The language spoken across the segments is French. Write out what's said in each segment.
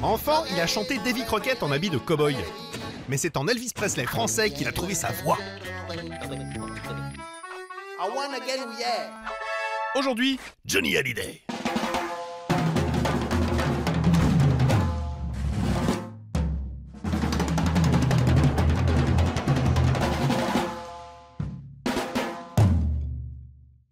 Enfant, il a chanté Davy Crockett en habit de cow-boy. Mais c'est en Elvis Presley français qu'il a trouvé sa voix. Aujourd'hui, Johnny Hallyday.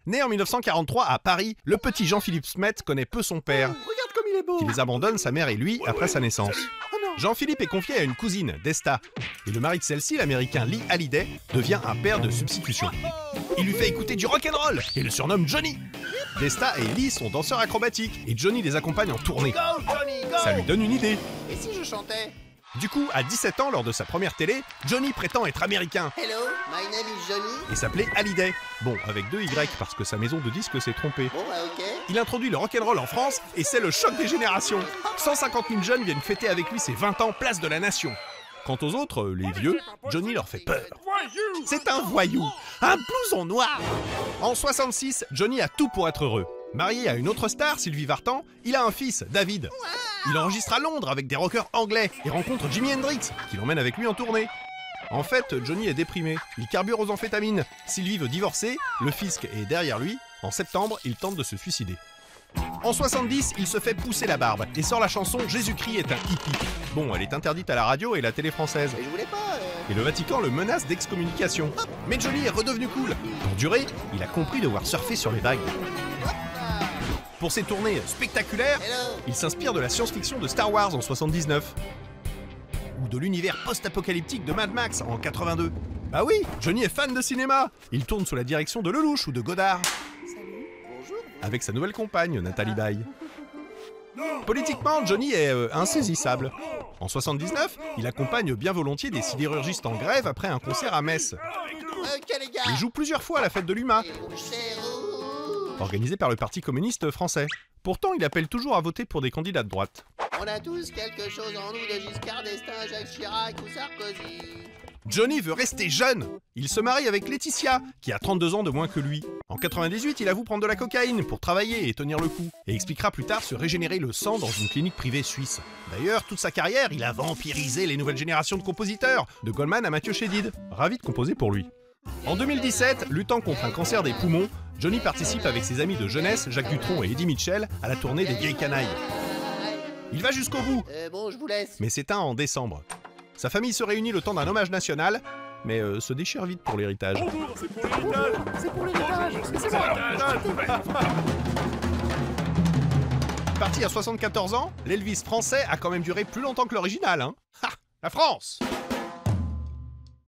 Né en 1943 à Paris, le petit Jean-Philippe Smet connaît peu son père, Regarde comme il est beau. qui les abandonne, sa mère et lui, après sa naissance. Oh non. Jean-Philippe est confié à une cousine, Desta, et le mari de celle-ci, l'américain Lee Hallyday, devient un père de substitution. Il lui fait écouter du rock'n'roll et le surnomme Johnny. Desta et Lee sont danseurs acrobatiques et Johnny les accompagne en tournée. Go, Johnny, go. Ça lui donne une idée. Et si je chantais? Du coup, à 17 ans, lors de sa première télé, Johnny prétend être américain Hello, my name is Johnny. et s'appelait Hallyday. Bon, avec 2 Y parce que sa maison de disques s'est trompée. Bon, bah ok. Il introduit le rock'n'roll en France et c'est le choc des générations. 150 000 jeunes viennent fêter avec lui ses 20 ans place de la Nation. Quant aux autres, les vieux, Johnny leur fait peur. C'est un voyou, un blouson noir. En 66, Johnny a tout pour être heureux. Marié à une autre star, Sylvie Vartan, il a un fils, David. Il enregistre à Londres avec des rockers anglais et rencontre Jimi Hendrix, qui l'emmène avec lui en tournée. En fait, Johnny est déprimé, il carbure aux amphétamines. Sylvie veut divorcer, le fisc est derrière lui. En septembre, il tente de se suicider. En 70, il se fait pousser la barbe et sort la chanson « Jésus-Christ est un hippie ». Bon, elle est interdite à la radio et la télé française. Mais je voulais pas. Et le Vatican le menace d'excommunication. Mais Johnny est redevenu cool. Pour durer, il a compris devoir surfer sur les vagues. Pour ses tournées spectaculaires, Hello. il s'inspire de la science-fiction de Star Wars en 79. Ou de l'univers post-apocalyptique de Mad Max en 82. Bah oui, Johnny est fan de cinéma. Il tourne sous la direction de Lelouch ou de Godard. Salut. Bonjour. Avec sa nouvelle compagne, Nathalie Baye. Politiquement, Johnny est insaisissable. En 79, il accompagne bien volontiers des sidérurgistes en grève après un concert à Metz. Ok les gars. Il joue plusieurs fois à la fête de l'UMA, C'est rouge. organisée par le Parti communiste français. Pourtant, il appelle toujours à voter pour des candidats de droite. On a tous quelque chose en nous de Giscard d'Estaing, Jacques Chirac ou Sarkozy. Johnny veut rester jeune. Il se marie avec Laetitia, qui a 32 ans de moins que lui. En 98, il avoue prendre de la cocaïne pour travailler et tenir le coup, et expliquera plus tard se régénérer le sang dans une clinique privée suisse. D'ailleurs, toute sa carrière, il a vampirisé les nouvelles générations de compositeurs, de Goldman à Mathieu Chédid. Ravi de composer pour lui. En 2017, luttant contre un cancer des poumons, Johnny participe avec ses amis de jeunesse, Jacques Dutronc et Eddie Mitchell, à la tournée des Vieilles Canailles. Il va jusqu'au bout, Bon, je vous laisse. mais s'éteint en décembre. Sa famille se réunit le temps d'un hommage national, mais se déchire vite pour l'héritage. C'est pour l'héritage. C'est moi. Parti à 74 ans, l'Elvis français a quand même duré plus longtemps que l'original, hein. Ha, la France!